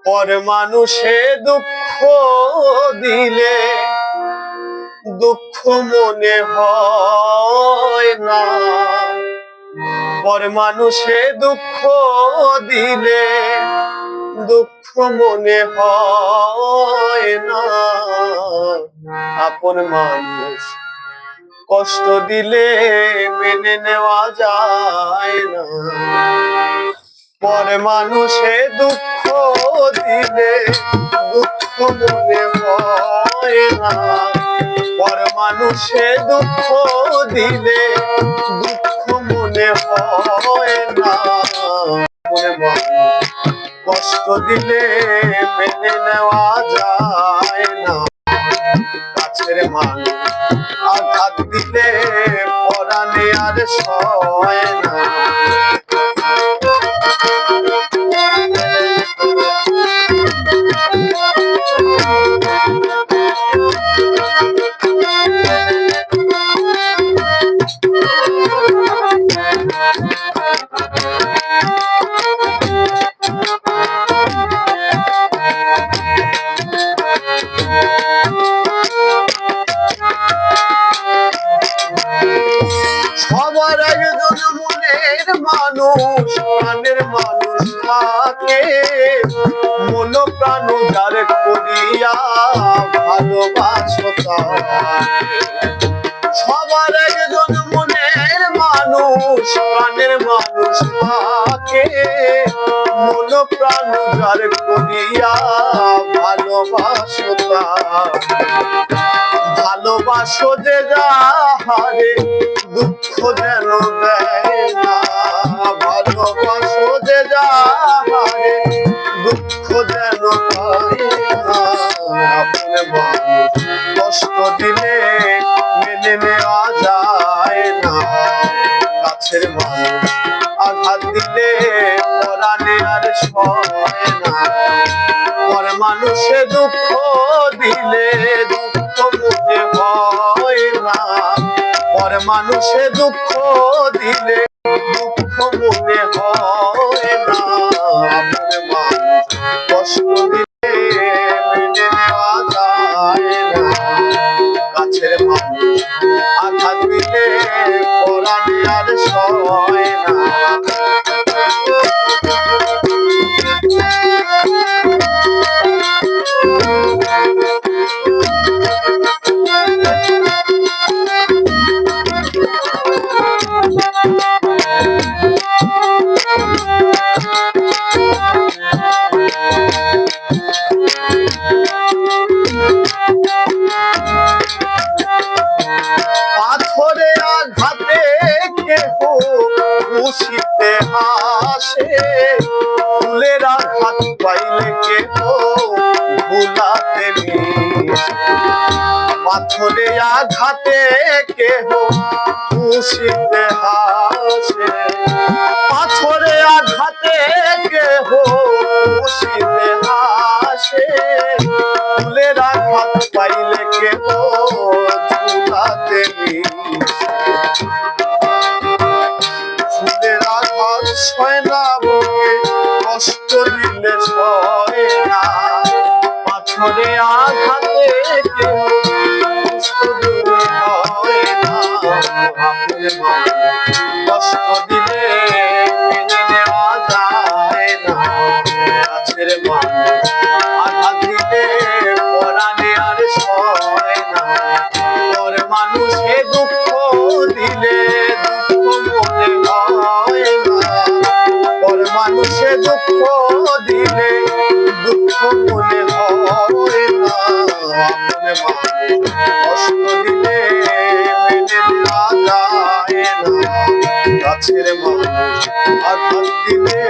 পর মানুষে দুঃখ দিলে দুঃখ মনে হয় না, পর মানুষে দুঃখ দিলে দুঃখ মনে হয় না। আপন মানুষ কষ্ট দিলে মেনে নেওয়া যায় না, পর মানুষে দুঃখ দিলে দুঃখ মনে হয় না, পর মানুষে দুঃখ দিলে দুঃখ মনে হয় না। কষ্ট দিলে মেনে নেওয়া যায় না, কাছের মানুষ আঘাত দিলে পরাণে আর সয় না। সবার একজন মনের মানুষ, প্রাণের মানুষ থাকে, মন প্রাণ যার করিয়া ভালোবাসো সবার একজন মনের মানুষ, প্রাণের মানুষ থাকে, মন প্রাণ যার করিয়া ভালোবাসো ভালোবাসো যে যাহারে দুঃখ যেন দেয় না, ভালোবাসো যে যাহারে দুঃখ যেন পায় না। আপন মানুষ কষ্ট দিলে মেনে নেওয়া যায় না, কাছের মানুষ আঘাত দিলে পরাণে আর সয় না, পর মানুষে দুঃখ দিলে দুঃখ মনে হয় না, পর মানুষে দুঃখ দিলে দুঃখ মনে হয় না। আপন মানুষ কষ্ট দিলে মেনে নেওয়া যায় না, কাছের মানুষ আঘাত দিলে পরাণে আর সয় না। পাথরে আঘাতে কেহ খুশিতে হাসে, ফুলের আঘাত পাইলে কেহ ভুলাতে মিশে। পাথরে আঘাতে কেহ খুশিতে হাসে, পাথরে আঘাতে কেহ খুশিতে হাসে, ফুলের আঘাত পাইলে কেহ ঝুলাতে মিশে। ফুলের আঘাত সয় না বুকে, কষ্ট দিলে সয় না, পাথরে আঘাতে কেহ কষ্ট দিলে হয় না। আপন মানুষ কষ্ট দিলে মেনে নেওয়া যায় না, কাছের মানুষ আঘাত দিলে পরাণে আর সয় না, পর মানুষে দুঃখ দিলে দুঃখ মনে হয় না, পর মানুষে দুঃখ দিলে দুঃখ মনে হয় না। আপন মানুষ কষ্ট দিলে মেনে নেওয়া যায় না, কাছের মানুষ আঘাত দিলে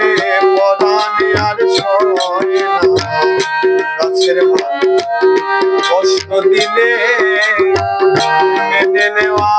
পরাণে আর সয় না, কাছের মানুষ কষ্ট দিলে মেনে নেওয়া